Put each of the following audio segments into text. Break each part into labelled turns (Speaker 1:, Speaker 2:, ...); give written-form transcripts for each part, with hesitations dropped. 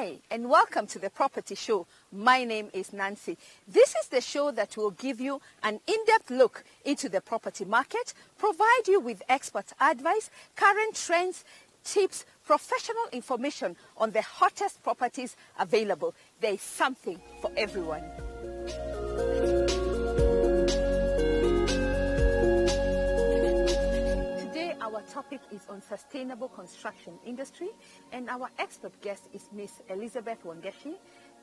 Speaker 1: Hi, and welcome to the Property Show. My name is Nancy. This is the show that will give you an in-depth look into the property market, provide you with expert advice, current trends, tips, professional information on the hottest properties available. There is something for everyone. Our topic is on sustainable construction industry, and our expert guest is Miss Elizabeth Wangeci,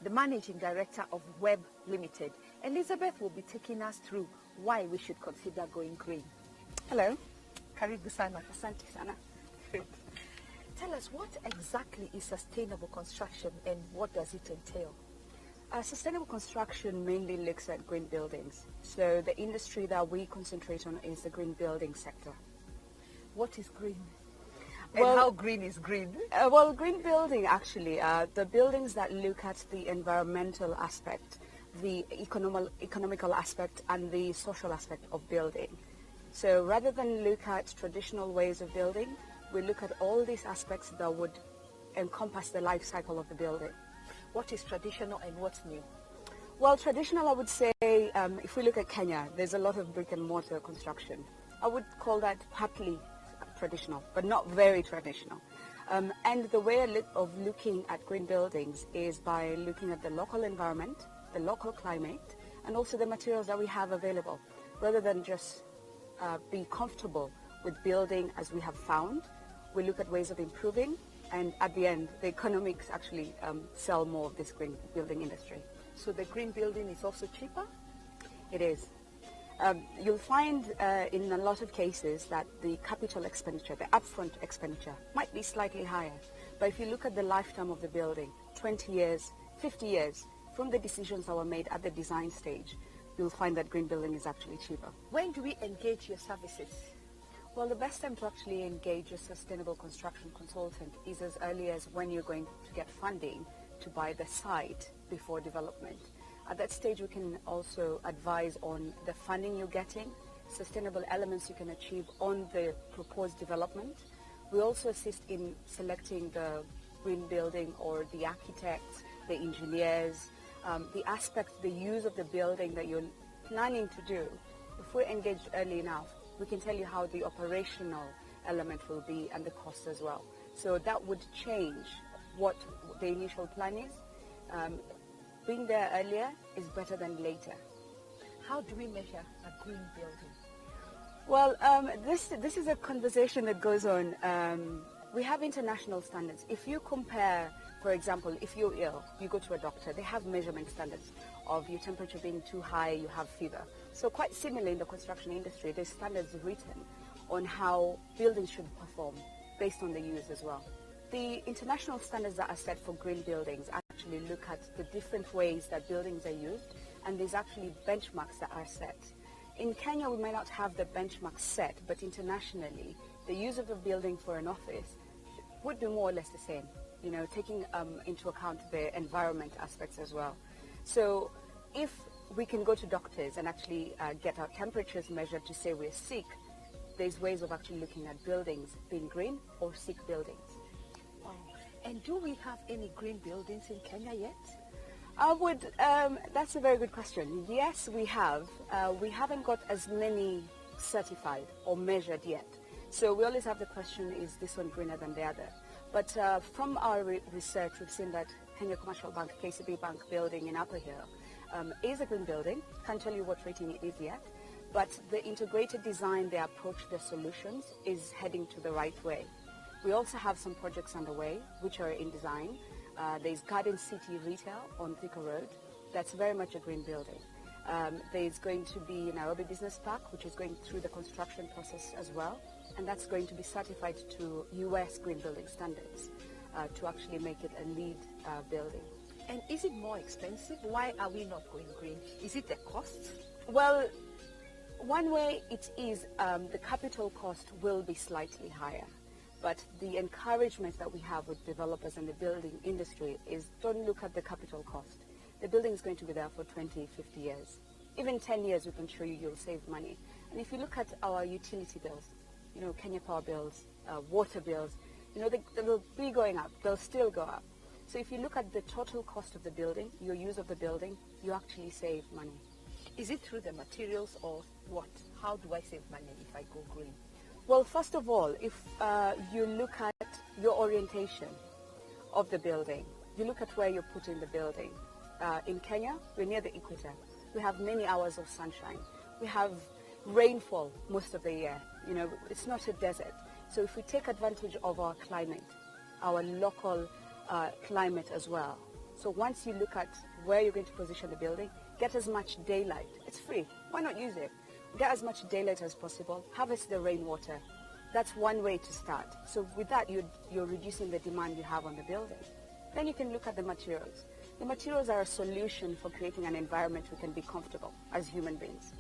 Speaker 1: the Managing Director of Web Limited. Elizabeth will be taking us through why we should consider going green. Hello. Karibu sana.
Speaker 2: Asante sana.
Speaker 1: Tell us, what exactly is sustainable construction and what does it entail?
Speaker 2: Sustainable construction mainly looks at green buildings. So the industry that we concentrate on is the green building sector.
Speaker 1: What is green? And how green is green?
Speaker 2: Well, green building actually, the buildings that look at the environmental aspect, the economical aspect, and the social aspect of building. So rather than look at traditional ways of building, we look at all these aspects that would encompass the life cycle of the building.
Speaker 1: What is traditional and what's new?
Speaker 2: Well, traditional, I would say, if we look at Kenya, there's a lot of brick and mortar construction. I would call that partly traditional, but not very traditional. And the way of looking at green buildings is by looking at the local environment, the local climate, and also the materials that we have available. Rather than just be comfortable with building as we have found, we look at ways of improving, and at the end, the economics actually sell more of this green building industry.
Speaker 1: So the green building is also cheaper?
Speaker 2: It is. You'll find in a lot of cases that the capital expenditure, the upfront expenditure, might be slightly higher. But if you look at the lifetime of the building, 20 years, 50 years, from the decisions that were made at the design stage, you'll find that green building is actually cheaper.
Speaker 1: When do we engage your services?
Speaker 2: Well, the best time to actually engage a sustainable construction consultant is as early as when you're going to get funding to buy the site before development. At that stage, we can also advise on the funding you're getting, sustainable elements you can achieve on the proposed development. We also assist in selecting the green building or the architects, the engineers, the aspect, the use of the building that you're planning to do. If we're engaged early enough, we can tell you how the operational element will be and the cost as well. So that would change what the initial plan is. Being there earlier is better than later.
Speaker 1: How do we measure a green building?
Speaker 2: Well, this is a conversation that goes on. We have international standards. If you compare, for example, if you're ill, you go to a doctor, they have measurement standards of your temperature being too high, you have fever. So quite similarly in the construction industry, there's standards written on how buildings should perform based on the use as well. The international standards that are set for green buildings actually look at the different ways that buildings are used, and there's actually benchmarks that are set. In Kenya, we might not have the benchmark set, but internationally, the use of a building for an office would be more or less the same, you know, taking into account the environment aspects as well. So if we can go to doctors and actually get our temperatures measured to say we're sick, there's ways of actually looking at buildings being green or sick buildings.
Speaker 1: And do we have any green buildings in Kenya yet?
Speaker 2: That's a very good question. Yes, we have. We haven't got as many certified or measured yet. So we always have the question, is this one greener than the other? But from our research, we've seen that Kenya Commercial Bank, KCB Bank building in Upper Hill is a green building. Can't tell you what rating it is yet. But the integrated design, the approach, the solutions is heading to the right way. We also have some projects underway which are in design. There's Garden City Retail on Thika Road. That's very much a green building. There's going to be Nairobi Business Park, which is going through the construction process as well. And that's going to be certified to US green building standards to actually make it a LEED building.
Speaker 1: And is it more expensive? Why are we not going green? Is it the cost?
Speaker 2: Well, one way it is the capital cost will be slightly higher. But the encouragement that we have with developers and the building industry is don't look at the capital cost. The building is going to be there for 20, 50 years. Even 10 years, we can show you you'll save money. And if you look at our utility bills, you know, Kenya Power bills, water bills, you know, they'll be going up. They'll still go up. So if you look at the total cost of the building, your use of the building, you actually save money.
Speaker 1: Is it through the materials or what? How do I save money if I go green?
Speaker 2: Well, first of all, if you look at your orientation of the building, you look at where you're putting the building. In Kenya, we're near the equator. We have many hours of sunshine. We have rainfall most of the year. You know, it's not a desert. So if we take advantage of our climate, our local climate as well. So once you look at where you're going to position the building, get as much daylight. It's free. Why not use it? Get as much daylight as possible. Harvest the rainwater. That's one way to start. So with that, you're reducing the demand you have on the building. Then you can look at the materials. The materials are a solution for creating an environment we can be comfortable as human beings.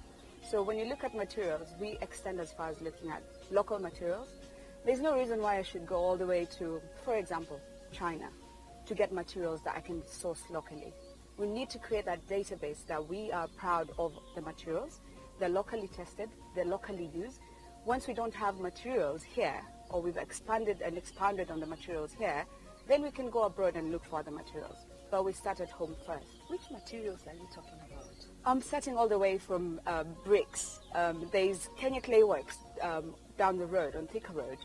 Speaker 2: So when you look at materials, we extend as far as looking at local materials. There's no reason why I should go all the way to, for example, China to get materials that I can source locally. We need to create that database that we are proud of the materials. They're locally tested, they're locally used. Once we don't have materials here, or we've expanded and expounded on the materials here, then we can go abroad and look for other materials. But we start at home first.
Speaker 1: Which materials are you talking about?
Speaker 2: I'm starting all the way from bricks. There's Kenya Clay Works down the road, on Thika Road.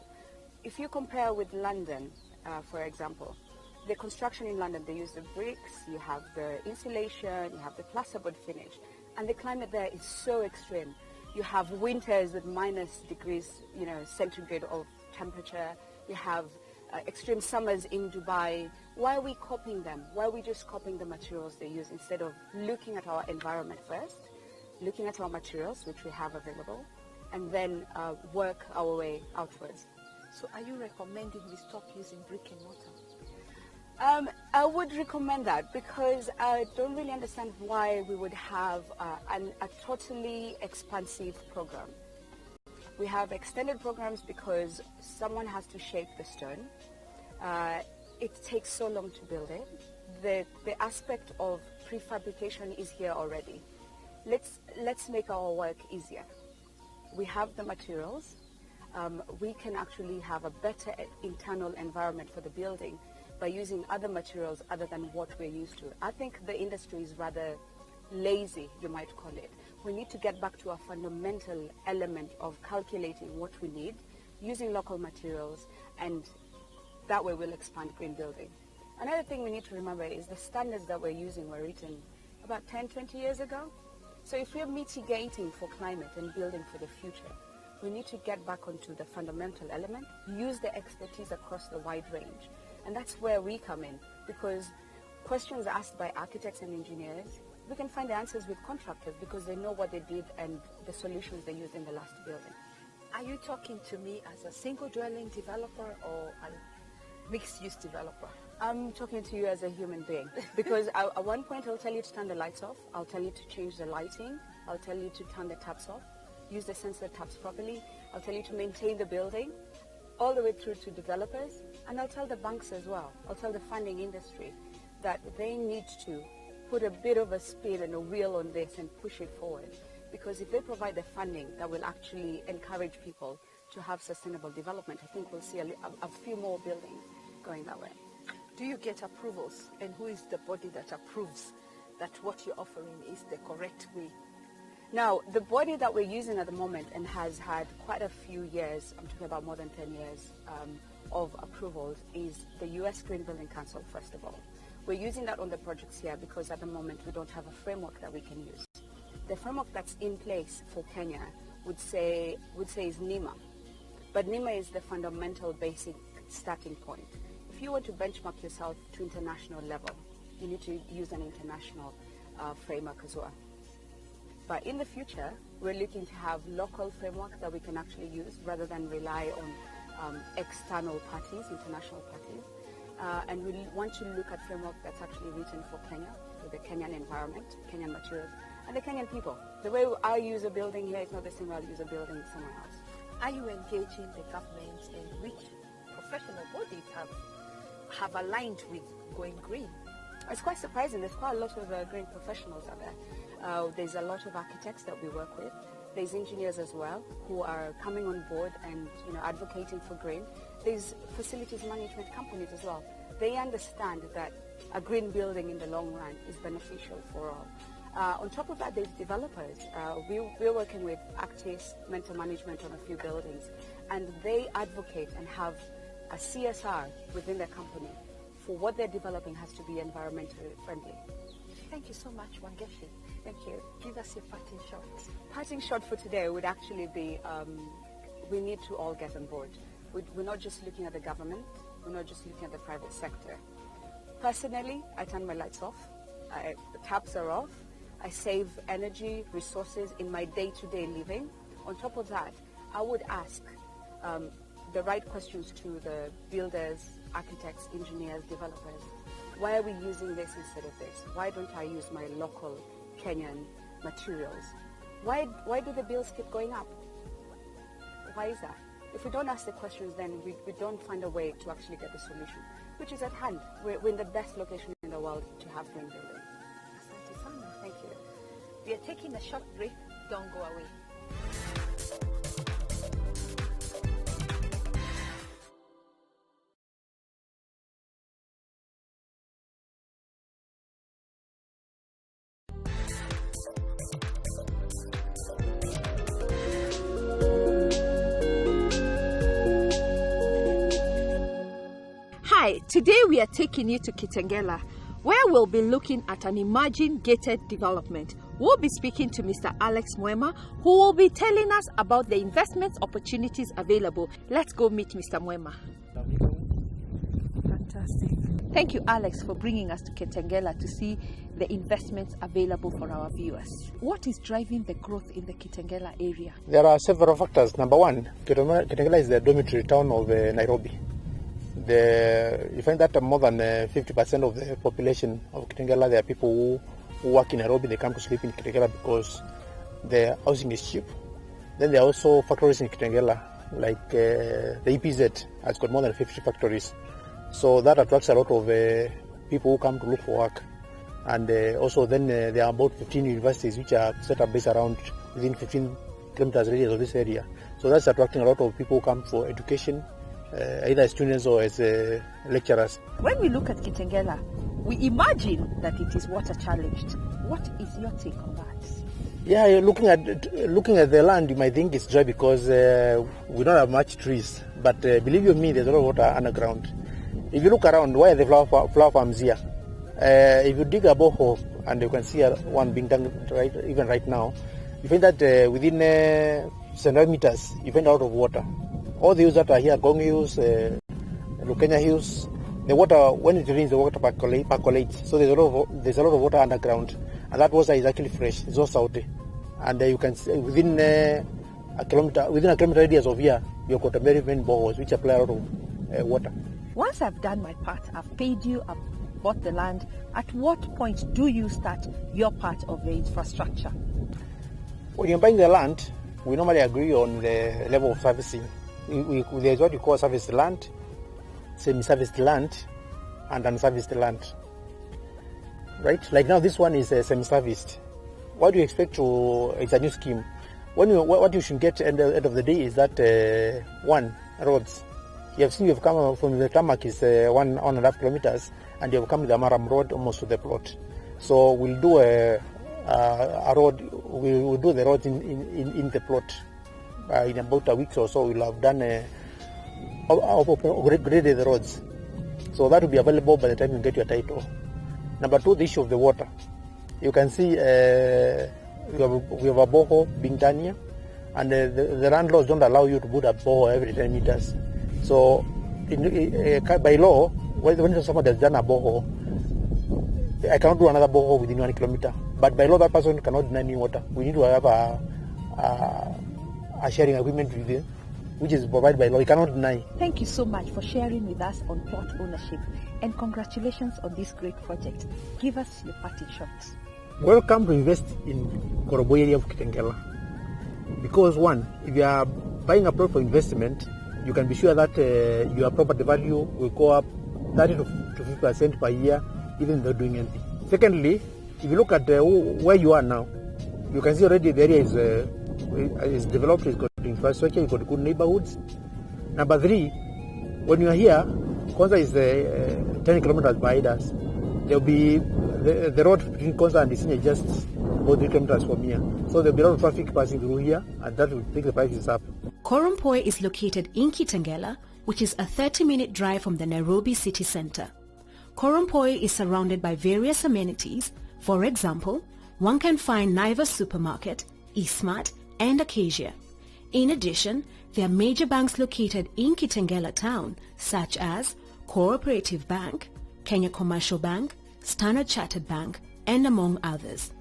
Speaker 2: If you compare with London, for example, the construction in London, they use the bricks, you have the insulation, you have the plasterboard finish, and the climate there is so extreme. You have winters with minus degrees, centigrade of temperature. You have extreme summers in Dubai. Why are we copying them? Why are we just copying the materials they use instead of looking at our environment first, looking at our materials, which we have available, and then work our way outwards?
Speaker 1: So are you recommending we stop using brick and mortar?
Speaker 2: I would recommend that because I don't really understand why we would have a totally expansive program. We have extended programs because someone has to shape the stone. It takes so long to build it. The aspect of prefabrication is here already. Let's make our work easier. We have the materials. We can actually have a better internal environment for the building by using other materials other than what we're used to. I think the industry is rather lazy, you might call it. We need to get back to a fundamental element of calculating what we need, using local materials, and that way we'll expand green building. Another thing we need to remember is the standards that we're using were written about 10, 20 years ago. So if we're mitigating for climate and building for the future, we need to get back onto the fundamental element, use the expertise across the wide range. And that's where we come in, because questions asked by architects and engineers, we can find the answers with contractors because they know what they did and the solutions they used in the last building.
Speaker 1: Are you talking to me as a single dwelling developer or a mixed-use developer?
Speaker 2: I'm talking to you as a human being because at one point I'll tell you to turn the lights off, I'll tell you to change the lighting, I'll tell you to turn the taps off, use the sensor taps properly, I'll tell you to maintain the building, all the way through to developers, and I'll tell the banks as well, I'll tell the funding industry that they need to put a bit of a speed and a wheel on this and push it forward. Because if they provide the funding that will actually encourage people to have sustainable development, I think we'll see a few more buildings going that way.
Speaker 1: Do you get approvals? And who is the body that approves that what you're offering is the correct way?
Speaker 2: Now, the body that we're using at the moment and has had quite a few years, I'm talking about more than 10 years of approvals, is the U.S. Green Building Council, first of all. We're using that on the projects here because at the moment we don't have a framework that we can use. The framework that's in place for Kenya would say is NEMA. But NEMA is the fundamental basic starting point. If you want to benchmark yourself to international level, you need to use an international framework as well. But in the future, we're looking to have local framework that we can actually use rather than rely on external parties, international parties. And we want to look at framework that's actually written for Kenya, for the Kenyan environment, Kenyan materials, and the Kenyan people. The way I use a building here is not the same way I'll use a building somewhere else.
Speaker 1: Are you engaging the government, and which professional bodies have aligned with going green?
Speaker 2: It's quite surprising. There's quite a lot of green professionals out there. There's a lot of architects that we work with. There's engineers as well who are coming on board and advocating for green. There's facilities management companies as well. they understand that a green building in the long run is beneficial for all. On top of that, there's developers. We're working with Actis Mental Management on a few buildings, and they advocate and have a CSR within their company for what they're developing has to be environmentally friendly.
Speaker 1: Thank you so much, Wangeci.
Speaker 2: Thank you.
Speaker 1: Give us your parting shot.
Speaker 2: Parting shot for today would actually be, we need to all get on board. We're not just looking at the government, we're not just looking at the private sector. Personally, I turn my lights off, the taps are off, I save energy, resources in my day-to-day living. On top of that, I would ask the right questions to the builders, architects, engineers, developers. Why are we using this instead of this? Why don't I use my local Kenyan materials? Why do the bills keep going up? Why is that? If we don't ask the questions, then we don't find a way to actually get the solution, which is at hand. We're in the best location in the world to have green building.
Speaker 1: Asante sana.
Speaker 2: Thank you.
Speaker 1: We are taking a short break. Don't go away. Hi, today we are taking you to Kitengela, where we'll be looking at an emerging gated development. We'll be speaking to Mr. Alex Muema, who will be telling us about the investment opportunities available. Let's go meet Mr. Muema. Fantastic. Thank you, Alex, for bringing us to Kitengela to see the investments available for our viewers. What is driving the growth in the Kitengela area?
Speaker 3: There are several factors. Number one, Kitengela is the dormitory town of Nairobi. You find that more than 50% of the population of Kitengela, there are people who work in Nairobi. They come to sleep in Kitengela because the housing is cheap. Then there are also factories in Kitengela, like the EPZ has got more than 50 factories. So that attracts a lot of people who come to look for work. And also then there are about 15 universities which are set up based around within 15 kilometers radius of this area. So that's attracting a lot of people who come for education, either as students or as lecturers.
Speaker 1: When we look at Kitengela, we imagine that it is water challenged. What is your take on that?
Speaker 3: Yeah, looking at the land, you might think it's dry because we don't have much trees. But believe you me, there's a lot of water underground. If you look around, why are the flower farms here? If you dig a borehole, and you can see one being done even right now, you find that within 700 meters, you find a lot of water. All the hills that are here, Gong Hills, Lukenya Hills, the water, when it rains, the water percolates. So there's a lot of water underground, and that water is actually fresh. It's all salty, and you can see within a kilometer radius of here, you've got very many boreholes which apply a lot of water.
Speaker 1: Once I've done my part, I've paid you, I've bought the land. At what point do you start your part of the infrastructure?
Speaker 3: When you're buying the land, we normally agree on the level of servicing. There's what you call serviced land, semi-serviced land, and unserviced land. Right? Like now, this one is semi-serviced. What do you expect it's a new scheme. What you should get at the end of the day is that, one, roads. You have seen you've come from the tarmac is 1.5 kilometers, and you have come to the Maram road almost to the plot. So we'll do a road, we'll do the roads in the plot. In about a week or so, we'll have done graded the roads. So that will be available by the time you get your title. Number two, the issue of the water. You can see we have a borehole being done here, and the landlords don't allow you to put a borehole every 10 meters. So by law, when someone has done a borehole, I cannot do another borehole within 1 kilometer. But by law, that person cannot deny me water. We need to have a sharing agreement with them, which is provided by law. You cannot deny.
Speaker 1: Thank you so much for sharing with us on plot ownership, and congratulations on this great project. Give us your parting shots.
Speaker 3: Welcome to invest in Korobo area of Kitengela. Because one, if you are buying a plot for investment, you can be sure that your property value will go up 30 to 50% per year, even without doing anything. Secondly, if you look at where you are now, you can see already the area is developed, it's got infrastructure, you've got good neighborhoods. Number three, when you are here, Konza is 10 kilometers behind us. There'll be the road between Konza and Isinya is just about 3 kilometers from here. So there'll be a lot of traffic passing through here, and that will take the prices up.
Speaker 4: Koronpoi is located in Kitengela, which is a 30-minute drive from the Nairobi city center. Koronpoi is surrounded by various amenities. For example, one can find Naivas Supermarket, Eastmart, and Acacia. In addition, there are major banks located in Kitengela town, such as Cooperative Bank, Kenya Commercial Bank, Standard Chartered Bank, and among others.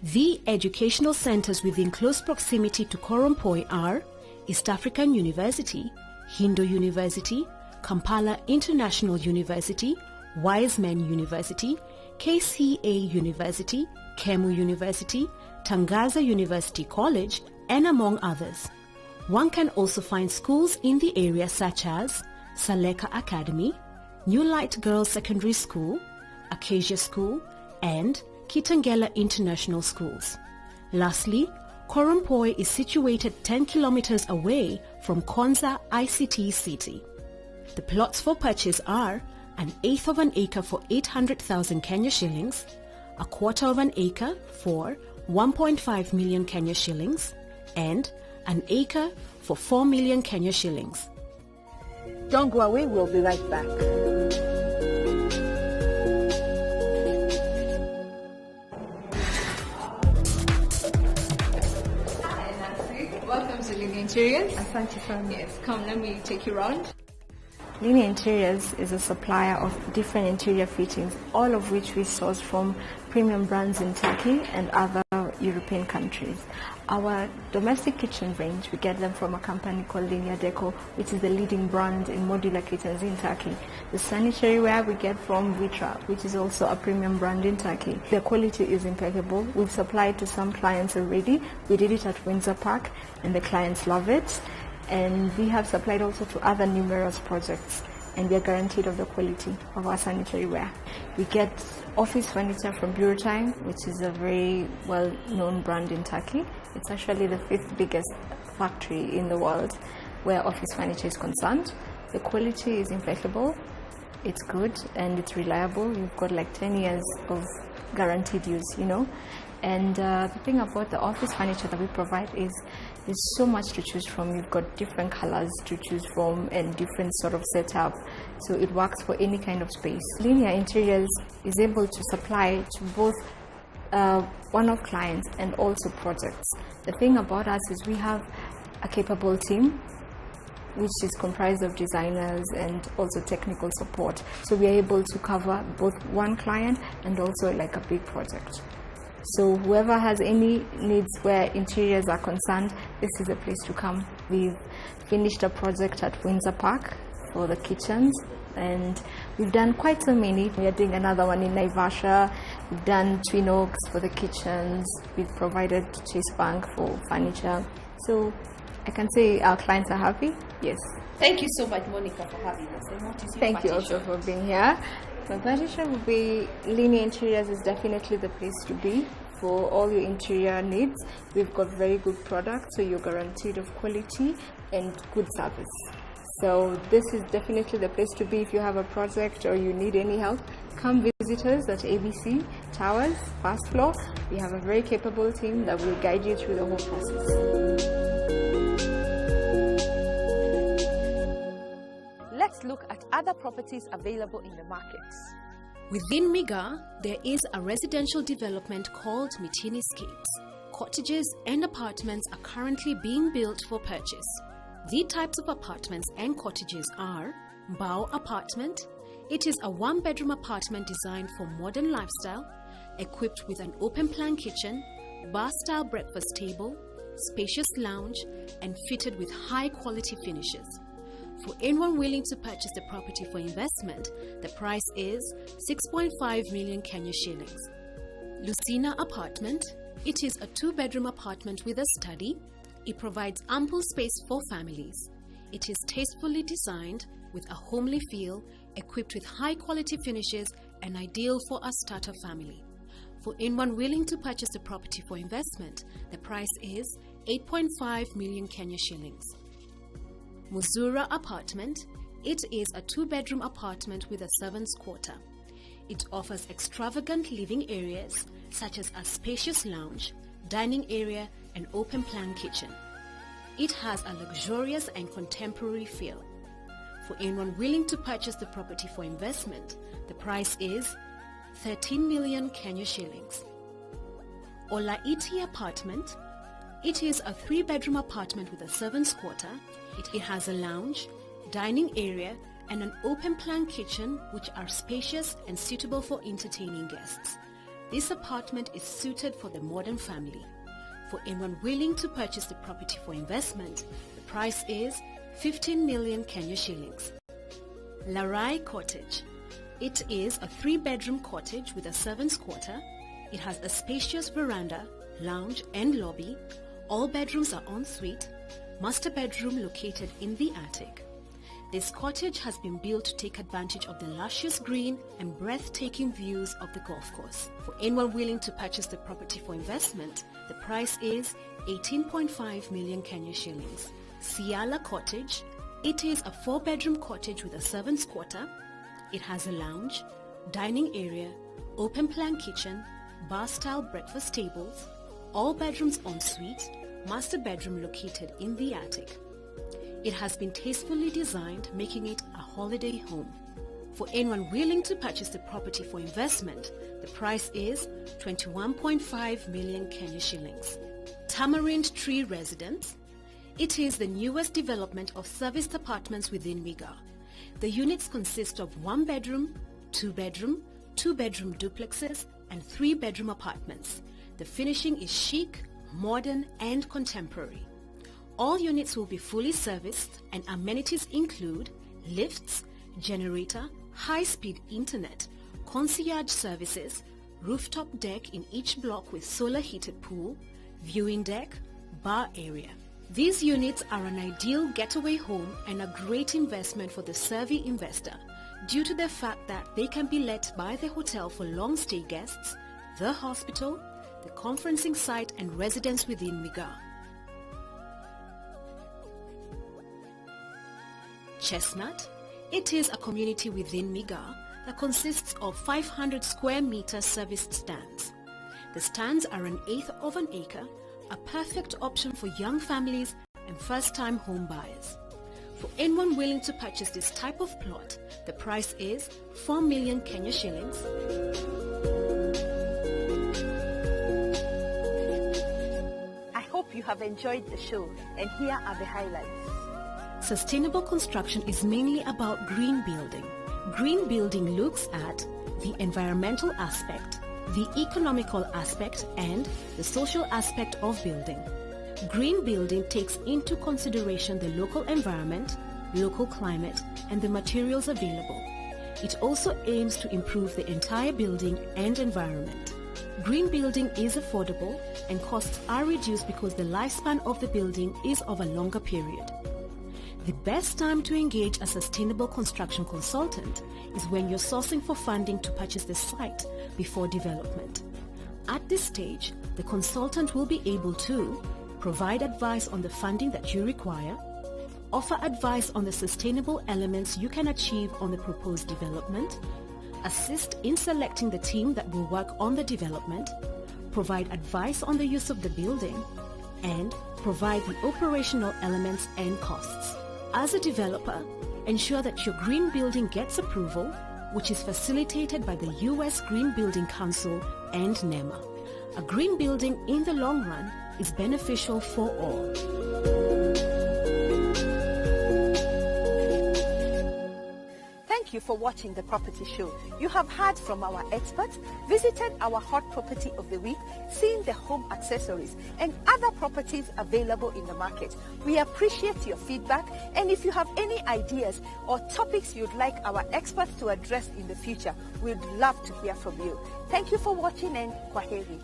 Speaker 4: The educational centers within close proximity to Koronpoi are East African University, Hindu University, Kampala International University, Wiseman University, KCA University, Kemu University, Tangaza University College, and among others. One can also find schools in the area such as Saleka Academy, New Light Girls Secondary School, Acacia School, and Kitengela International Schools. Lastly, Koronpoi is situated 10 kilometers away from Konza ICT City. The plots for purchase are 1/8 of an acre for 800,000 Kenya shillings, 1/4 of an acre for 1.5 million Kenya shillings, and an acre for 4 million Kenya shillings.
Speaker 1: Don't go away, we'll be right back. Welcome to Linear Interiors.
Speaker 5: Asante sana.
Speaker 1: Yes, come, let me take you around.
Speaker 5: Linear Interiors is a supplier of different interior fittings, all of which we source from premium brands in Turkey and other European countries. Our domestic kitchen range, we get them from a company called Linear Deco, which is the leading brand in modular kitchens in Turkey. The sanitaryware we get from Vitra, which is also a premium brand in Turkey. The quality is impeccable. We've supplied to some clients already. We did it at Windsor Park and the clients love it. And we have supplied also to other numerous projects, and we are guaranteed of the quality of our sanitary ware. We get office furniture from Time, which is a very well-known brand in Turkey. It's actually the 5th biggest factory in the world where office furniture is concerned. The quality is impeccable, it's good, and it's reliable. You've got like 10 years of guaranteed use, you know. And the thing about the office furniture that we provide is there's so much to choose from. You've got different colors to choose from and different sort of setup, so it works for any kind of space. Linear Interiors is able to supply to both one-off clients and also projects. The thing about us is we have a capable team which is comprised of designers and also technical support, so we are able to cover both one client and also like a big project. So whoever has any needs where interiors are concerned, this is a place to come. We've finished a project at Windsor Park for the kitchens, and we've done quite so many. We are doing another one in Naivasha. We've done Twin Oaks for the kitchens. We've provided Chase Bank for furniture. So I can say our clients are happy. Yes.
Speaker 1: Thank you so much, Monica, for having us. And what is your
Speaker 5: Thank you also for being here. My petition would be Linear Interiors is definitely the place to be for all your interior needs. We've got very good products, so you're guaranteed of quality and good service. So this is definitely the place to be if you have a project or you need any help. Come visit us at ABC Towers, first floor. We have a very capable team that will guide you through the whole process.
Speaker 1: Let's look at other properties available in the market.
Speaker 4: Within Miga, there is a residential development called Mitiniscapes. Cottages and apartments are currently being built for purchase. The types of apartments and cottages are Bao Apartment. It is a one-bedroom apartment designed for modern lifestyle, equipped with an open-plan kitchen, bar-style breakfast table, spacious lounge, and fitted with high-quality finishes. For anyone willing to purchase the property for investment, the price is 6.5 million Kenya shillings. Lucina Apartment. It is a 2-bedroom apartment with a study. It provides ample space for families. It is tastefully designed with a homely feel, equipped with high-quality finishes, and ideal for a starter family. For anyone willing to purchase the property for investment, the price is 8.5 million Kenya shillings. Muzura Apartment. It is a 2-bedroom apartment with a servant's quarter. It offers extravagant living areas such as a spacious lounge, dining area, and open-plan kitchen. It has a luxurious and contemporary feel. For anyone willing to purchase the property for investment, the price is 13 million Kenya shillings. Olaiti apartment. It is a 3-bedroom apartment with a servant's quarter. It has a lounge, dining area, and an open-plan kitchen which are spacious and suitable for entertaining guests. This apartment is suited for the modern family. For anyone willing to purchase the property for investment, the price is 15 million Kenya shillings. Larai Cottage. It is a 3-bedroom cottage with a servant's quarter. It has a spacious veranda, lounge, and lobby. All bedrooms are en suite. Master bedroom located in the attic. This cottage has been built to take advantage of the luscious green and breathtaking views of the golf course. For anyone willing to purchase the property for investment, the price is 18.5 million Kenya shillings. Siala Cottage. It is a 4-bedroom cottage with a servant's quarter. It has a lounge, dining area, open-plan kitchen, bar-style breakfast tables, all bedrooms en suite, master bedroom located in the attic. It has been tastefully designed, making it a holiday home. For anyone willing to purchase the property for investment, the price is 21.5 million Kenya shillings. Tamarind Tree Residence. It is the newest development of serviced apartments within Miga. The units consist of 1-bedroom, 2-bedroom, 2-bedroom duplexes, and 3-bedroom apartments. The finishing is chic, modern, and contemporary. All units will be fully serviced, and amenities include lifts, generator, high-speed internet, concierge services, rooftop deck in each block with solar-heated pool, viewing deck, bar area. These units are an ideal getaway home and a great investment for the savvy investor due to the fact that they can be let by the hotel for long-stay guests, the hospital, the conferencing site, and residents within Miga. Chestnut. It is a community within Miga that consists of 500 square meter serviced stands. The stands are 1/8 of an acre, a perfect option for young families and first-time home buyers. For anyone willing to purchase this type of plot, the price is 4 million Kenya shillings.
Speaker 1: I hope you have enjoyed the show, and here are the highlights.
Speaker 4: Sustainable construction is mainly about green building. Green building looks at the environmental aspect, the economical aspect, and the social aspect of building. Green building takes into consideration the local environment, local climate, and the materials available. It also aims to improve the entire building and environment. Green building is affordable and costs are reduced because the lifespan of the building is of a longer period. The best time to engage a sustainable construction consultant is when you're sourcing for funding to purchase the site before development. At this stage, the consultant will be able to provide advice on the funding that you require, offer advice on the sustainable elements you can achieve on the proposed development, assist in selecting the team that will work on the development, provide advice on the use of the building, and provide the operational elements and costs. As a developer, ensure that your green building gets approval, which is facilitated by the U.S. Green Building Council and NEMA. A green building in the long run is beneficial for all.
Speaker 1: Thank you for watching the Property Show. You have heard from our experts, visited our hot property of the week, seen the home accessories and other properties available in the market. We appreciate your feedback, and if you have any ideas or topics you'd like our experts to address in the future, we'd love to hear from you. Thank you for watching, and kwaheri.